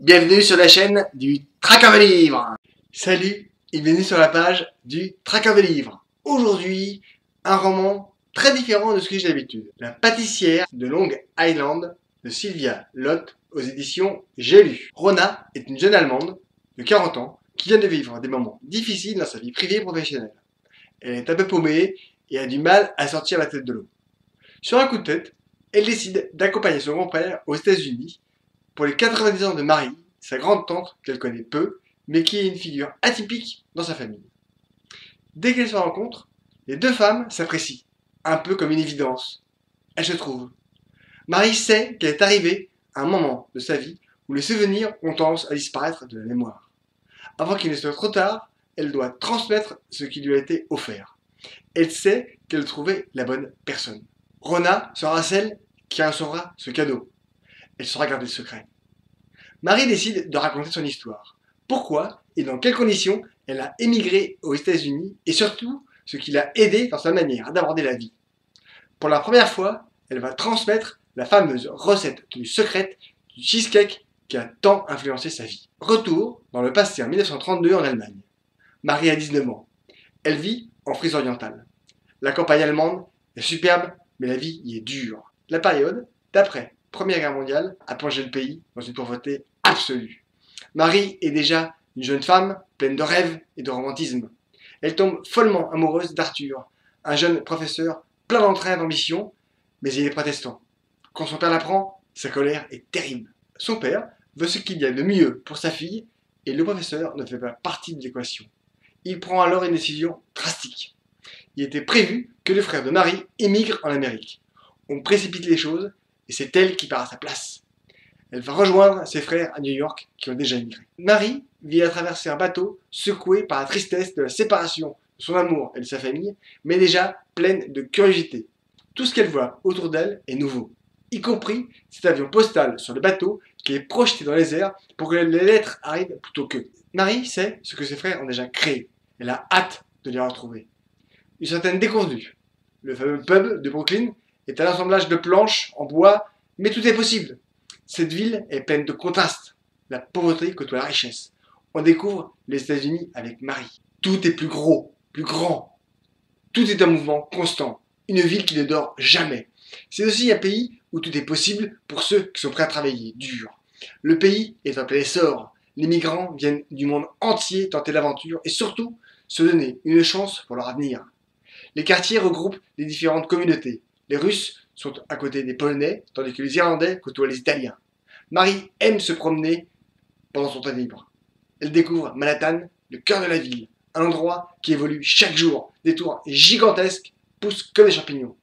Bienvenue sur la chaîne du Traqueur de Livres. Salut et bienvenue sur la page du Traqueur de Livres. Aujourd'hui, un roman très différent de ce que j'ai d'habitude. La pâtissière de Long Island de Sylvia Lott aux éditions J'ai lu. Rona est une jeune Allemande de 40 ans qui vient de vivre des moments difficiles dans sa vie privée et professionnelle. Elle est un peu paumée et a du mal à sortir la tête de l'eau. Sur un coup de tête, elle décide d'accompagner son grand-père aux États-Unis pour les 90 ans de Marie, sa grande-tante qu'elle connaît peu, mais qui est une figure atypique dans sa famille. Dès qu'elles se rencontrent, les deux femmes s'apprécient, un peu comme une évidence. Elles se trouvent. Marie sait qu'elle est arrivée à un moment de sa vie où les souvenirs ont tendance à disparaître de la mémoire. Avant qu'il ne soit trop tard, elle doit transmettre ce qui lui a été offert. Elle sait qu'elle a trouvé la bonne personne. Rona sera celle qui recevra ce cadeau. Elle saura garder le secret. Marie décide de raconter son histoire. Pourquoi et dans quelles conditions elle a émigré aux États-Unis et surtout ce qui l'a aidé dans sa manière d'aborder la vie. Pour la première fois, elle va transmettre la fameuse recette secrète du cheesecake qui a tant influencé sa vie. Retour dans le passé en 1932 en Allemagne. Marie a 19 ans. Elle vit en Frise orientale. La campagne allemande est superbe, mais la vie y est dure. La période d'après Première Guerre mondiale a plongé le pays dans une pauvreté absolue. Marie est déjà une jeune femme pleine de rêves et de romantisme. Elle tombe follement amoureuse d'Arthur, un jeune professeur plein d'entrain et d'ambition, mais il est protestant. Quand son père l'apprend, sa colère est terrible. Son père veut ce qu'il y a de mieux pour sa fille et le professeur ne fait pas partie de l'équation. Il prend alors une décision drastique. Il était prévu que le frère de Marie émigre en Amérique. On précipite les choses et c'est elle qui part à sa place. Elle va rejoindre ses frères à New York qui ont déjà émigré. Marie vit à traverser un bateau secoué par la tristesse de la séparation de son amour et de sa famille, mais déjà pleine de curiosité. Tout ce qu'elle voit autour d'elle est nouveau, y compris cet avion postal sur le bateau qui est projeté dans les airs pour que les lettres arrivent plutôt qu'eux. Marie sait ce que ses frères ont déjà créé. Elle a hâte de les retrouver. Une certaine déconvenue. Le fameux pub de Brooklyn est un assemblage de planches en bois, mais tout est possible. Cette ville est pleine de contrastes. La pauvreté côtoie la richesse. On découvre les États-Unis avec Marie. Tout est plus gros, plus grand. Tout est un mouvement constant. Une ville qui ne dort jamais. C'est aussi un pays où tout est possible pour ceux qui sont prêts à travailler dur. Le pays est en plein essor. Les migrants viennent du monde entier tenter l'aventure et surtout se donner une chance pour leur avenir. Les quartiers regroupent les différentes communautés. Les Russes sont à côté des Polonais, tandis que les Irlandais côtoient les Italiens. Marie aime se promener pendant son temps libre. Elle découvre Manhattan, le cœur de la ville, un endroit qui évolue chaque jour. Des tours gigantesques poussent comme des champignons.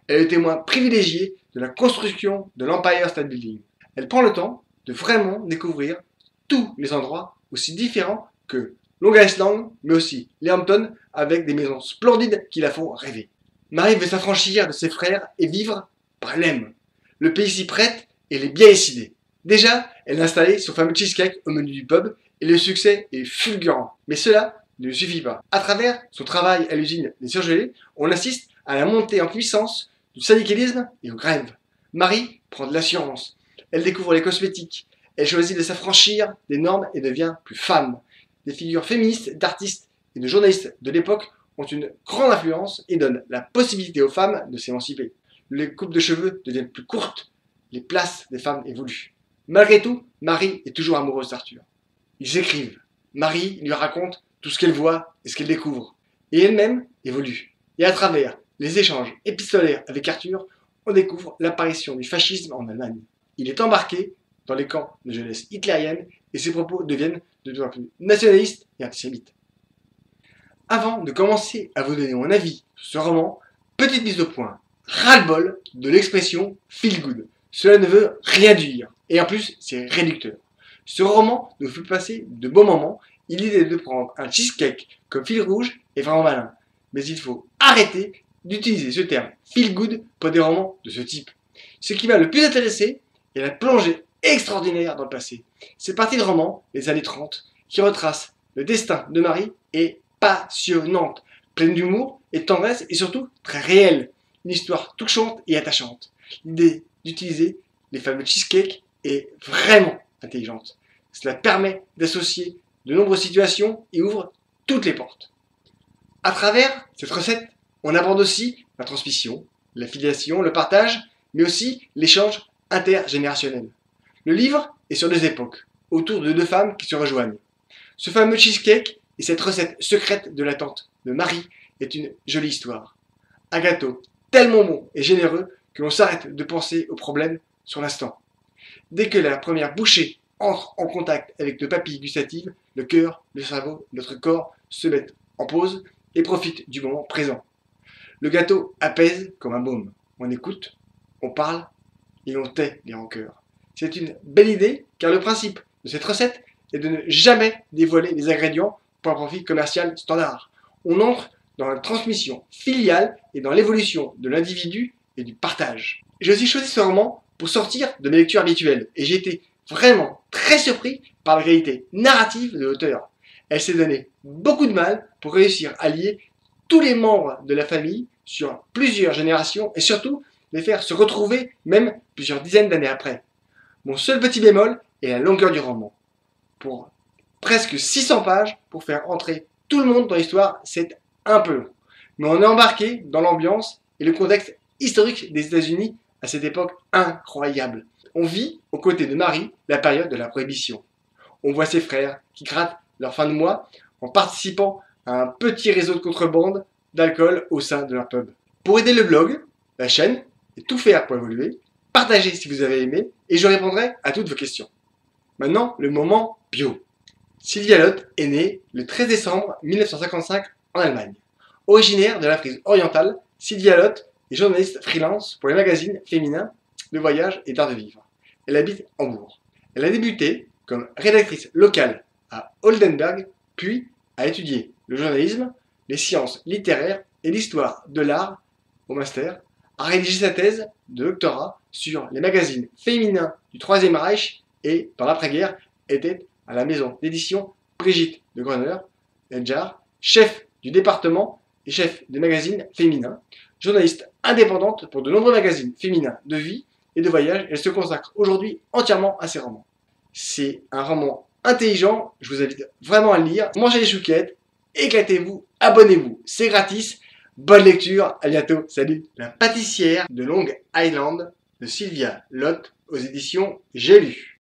Elle est le témoin privilégié de la construction de l'Empire State Building. Elle prend le temps de vraiment découvrir tous les endroits aussi différents que Long Island, mais aussi les Hamptons, avec des maisons splendides qui la font rêver. Marie veut s'affranchir de ses frères et vivre par elle-même. Le pays s'y prête et elle est bien décidée. Déjà, elle a installé son fameux cheesecake au menu du pub et le succès est fulgurant. Mais cela ne lui suffit pas. À travers son travail à l'usine des surgelés, on assiste à la montée en puissance du syndicalisme et aux grèves. Marie prend de l'assurance. Elle découvre les cosmétiques. Elle choisit de s'affranchir des normes et devient plus femme. Des figures féministes, d'artistes et de journalistes de l'époque ont une grande influence et donnent la possibilité aux femmes de s'émanciper. Les coupes de cheveux deviennent plus courtes, les places des femmes évoluent. Malgré tout, Marie est toujours amoureuse d'Arthur. Ils s'écrivent. Marie lui raconte tout ce qu'elle voit et ce qu'elle découvre. Et elle-même évolue. Et à travers les échanges épistolaires avec Arthur, on découvre l'apparition du fascisme en Allemagne. Il est embarqué dans les camps de jeunesse hitlérienne et ses propos deviennent de plus en plus nationalistes et antisémites. Avant de commencer à vous donner mon avis sur ce roman, petite mise au point. Ras-le-bol de l'expression feel good. Cela ne veut rien dire. Et en plus, c'est réducteur. Ce roman nous fait passer de bons moments. L'idée de prendre un cheesecake comme fil rouge est vraiment malin. Mais il faut arrêter d'utiliser ce terme feel good pour des romans de ce type. Ce qui m'a le plus intéressé est la plongée extraordinaire dans le passé. Cette partie de roman, les années 30, qui retrace le destin de Marie est passionnante, pleine d'humour et de tendresse et surtout très réelle. Une histoire touchante et attachante. L'idée d'utiliser les fameux cheesecakes est vraiment intelligente. Cela permet d'associer de nombreuses situations et ouvre toutes les portes. À travers cette recette, on aborde aussi la transmission, la filiation, le partage, mais aussi l'échange intergénérationnel. Le livre est sur deux époques, autour de deux femmes qui se rejoignent. Ce fameux cheesecake et cette recette secrète de la tante de Marie est une jolie histoire. Un gâteau tellement bon et généreux que l'on s'arrête de penser aux problèmes sur l'instant. Dès que la première bouchée entre en contact avec nos papilles gustatives, le cœur, le cerveau, notre corps se mettent en pause et profitent du moment présent. Le gâteau apaise comme un baume. On écoute, on parle et on tait les rancœurs. C'est une belle idée car le principe de cette recette est de ne jamais dévoiler les ingrédients pour un profit commercial standard. On entre dans la transmission filiale et dans l'évolution de l'individu et du partage. J'ai aussi choisi ce roman pour sortir de mes lectures habituelles et j'ai été vraiment très surpris par la qualité narrative de l'auteur. Elle s'est donné beaucoup de mal pour réussir à lier tous les membres de la famille sur plusieurs générations et surtout les faire se retrouver même plusieurs dizaines d'années après. Mon seul petit bémol est la longueur du roman. Pour presque 600 pages, pour faire entrer tout le monde dans l'histoire, c'est un peu long. Mais on est embarqué dans l'ambiance et le contexte historique des États-Unis à cette époque incroyable. On vit aux côtés de Marie la période de la prohibition. On voit ses frères qui grattent leur fin de mois en participant à un petit réseau de contrebande d'alcool au sein de leur pub. Pour aider le blog, la chaîne et tout faire pour évoluer, partagez si vous avez aimé et je répondrai à toutes vos questions. Maintenant, le moment bio. Sylvia Loth est née le 13 décembre 1955 en Allemagne. Originaire de la Frise orientale, Sylvia Loth est journaliste freelance pour les magazines féminins de voyage et d'art de vivre. Elle habite Hambourg. Elle a débuté comme rédactrice locale à Oldenburg, puis a étudié le journalisme, les sciences littéraires et l'histoire de l'art au master, a rédigé sa thèse de doctorat sur les magazines féminins du Troisième Reich et, dans l'après-guerre, était à la maison d'édition Brigitte de Gröner-Edjar, chef du département et chef des magazines féminins, journaliste indépendante pour de nombreux magazines féminins de vie et de voyage. Elle se consacre aujourd'hui entièrement à ses romans. C'est un roman intelligent, je vous invite vraiment à le lire. Mangez les chouquettes, éclatez-vous, abonnez-vous, c'est gratis. Bonne lecture, à bientôt, salut. La pâtissière de Long Island de Sylvia Loth aux éditions J'ai lu.